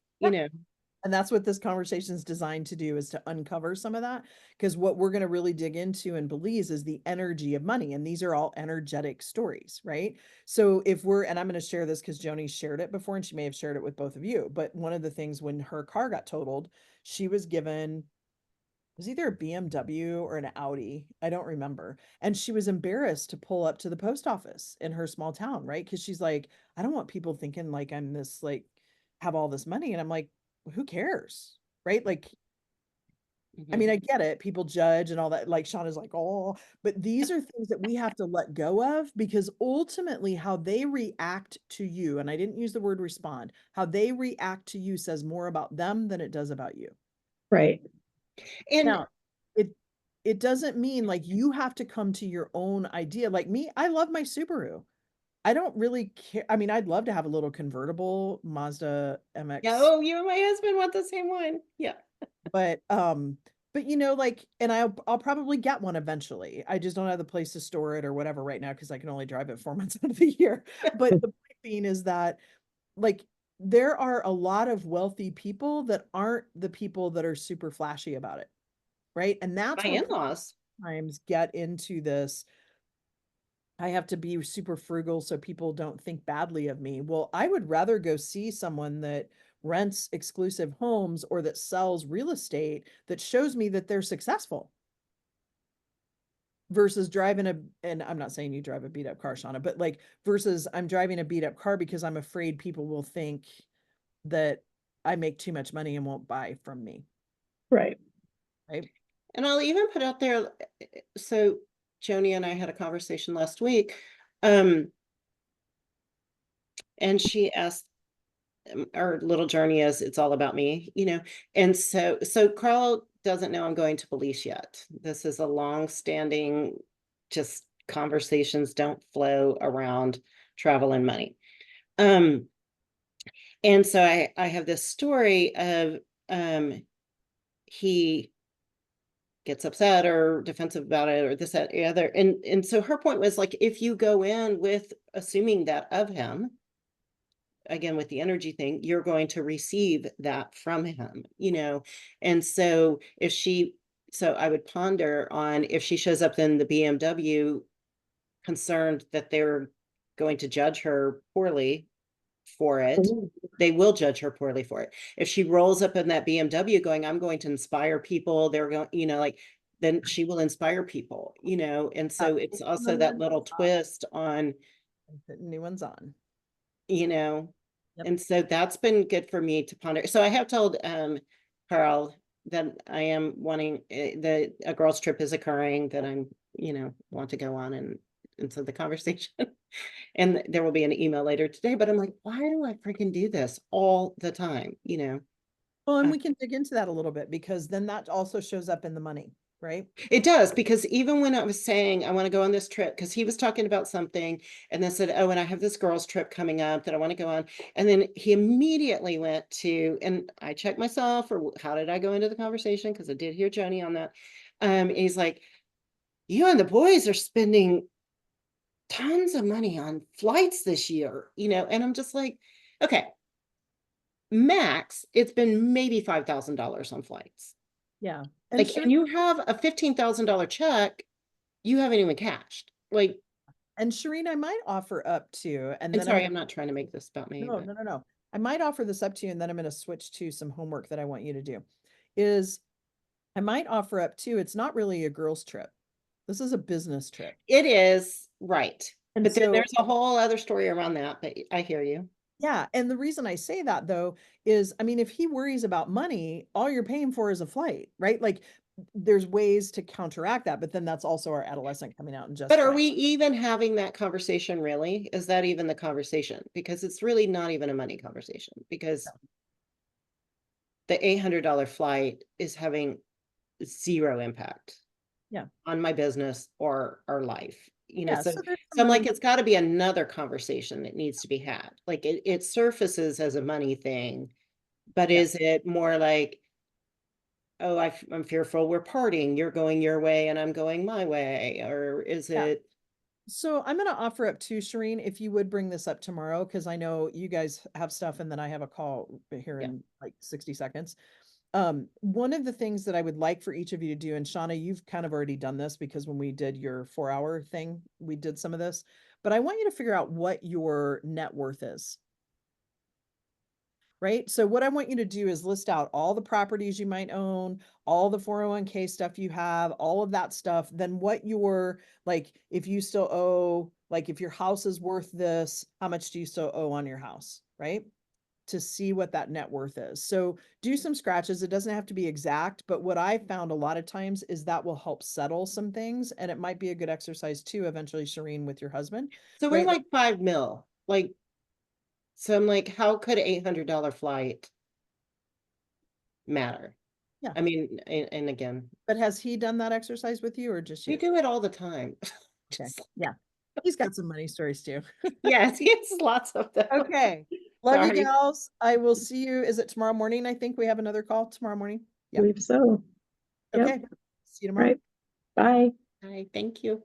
And that's what this conversation is designed to do, is to uncover some of that. Because what we're going to really dig into in Belize is the energy of money. And these are all energetic stories, right? So and I'm going to share this because Joni shared it before, and she may have shared it with both of you. But one of the things, when her car got totaled, she was given, it was either a BMW or an Audi. I don't remember. And she was embarrassed to pull up to the post office in her small town, right? Because she's like, I don't want people thinking like I'm this, like, have all this money. And I'm like, who cares? Right? Like, I Mhm. mean, I get it. People judge and all that. Like Sean is like, oh, but these are things that we have to let go of, because ultimately how they react to you, and I didn't use the word respond, how they react to you says more about them than it does about you. Right. And Now, it doesn't mean like you have to come to your own idea. Like me, I love my Subaru. I don't really care. I mean, I'd love to have a little convertible Mazda yeah, MX, oh, you and my husband want the same one. Yeah. but like, and I'll probably get one eventually. I just don't have the place to store it or whatever right now, because I can only drive it 4 months out of the year. But the point being is that, like, there are a lot of wealthy people that aren't the people that are super flashy about it, right? And that's My where people in-laws. sometimes get into this, I have to be super frugal so people don't think badly of me. Well, I would rather go see someone that rents exclusive homes or that sells real estate that shows me that they're successful. versus driving and I'm not saying you drive a beat up car, Shauna, but like versus I'm driving a beat up car because I'm afraid people will think that I make too much money and won't buy from me. Right. Right. And I'll even put out there, so Joni and I had a conversation last week. And she asked, our little journey is it's all about me, and so Carl doesn't know I'm going to police yet. This is a long standing, just conversations don't flow around travel and money. And so I have this story of he gets upset or defensive about it or this, that, the other. And so her point was like, if you go in with assuming that of him, again, with the energy thing, you're going to receive that from him, And so so I would ponder on if she shows up in the BMW concerned that they're going to judge her poorly for it, Ooh. they will judge her poorly for it. If she rolls up in that BMW going, I'm going to inspire people, they're going, like, then she will inspire people, and so it's also that little twist on, Putting new ones on. Yep. And so that's been good for me to ponder. So I have told Carl that I am wanting that a girls trip is occurring that I'm, want to go on, and so the conversation and there will be an email later today, but I'm like, why do I freaking do this all the time? Well, and Uh, we can dig into that a little bit because then that also shows up in the money, right? It does, because even when I was saying I want to go on this trip, because he was talking about something and then said, oh, and I have this girls trip coming up that I want to go on. And then he immediately went to, and I checked myself, or how did I go into the conversation? Because I did hear Joni on that. And he's like, you and the boys are spending tons of money on flights this year, and I'm just like, okay, max, it's been maybe $5,000 on flights. Yeah. Like, and you have a $15,000 check, you haven't even cashed. Like, and Shireen, I might offer up to, and then sorry, I'm not trying to make this about me. no, no, no, no. I might offer this up to you, and then I'm going to switch to some homework that I want you to do. Is I might offer up to, it's not really a girls' trip. This is a business trip. It is, right. And But then so, there's a whole other story around that, but I hear you. yeah. And the reason I say that though is, I mean, if he worries about money, all you're paying for is a flight, right? Like there's ways to counteract that, but then that's also our adolescent coming out and just But are fine. we even having that conversation really? Is that even the conversation? Because it's really not even a money conversation, because the $800 flight is having zero impact Yeah. on my business or our life. Yeah. So, So there's so I'm like, money. it's got to be another conversation that needs to be had. Like it surfaces as a money thing, but Yeah. is it more like, oh, I'm fearful we're parting, you're going your way and I'm going my way, or is Yeah. it? So I'm going to offer up to Shireen, if you would bring this up tomorrow, because I know you guys have stuff and then I have a call here in like 60 seconds. One of the things that I would like for each of you to do, and Shauna, you've kind of already done this because when we did your 4-hour thing, we did some of this, but I want you to figure out what your net worth is. Right. So what I want you to do is list out all the properties you might own, all the 401k stuff you have, all of that stuff. Then what your, like, if you still owe, like if your house is worth this, how much do you still owe on your house? Right. To see what that net worth is. So do some scratches. It doesn't have to be exact, but what I found a lot of times is that will help settle some things. And it might be a good exercise too, eventually, Shireen, with your husband. So we're Right. like 5 mil, like, so I'm like, how could $800 flight matter? Yeah. I mean, and again, But has he done that exercise with you or just we you? do it all the time. Okay. Yeah. He's got some money stories too. Yes, yes, lots of them. Okay. Love you Sorry. gals. I will see you. Is it tomorrow morning? I think we have another call tomorrow morning. Yeah. Believe so. Yep. Okay. See you tomorrow. Right. Bye. Hi, thank you.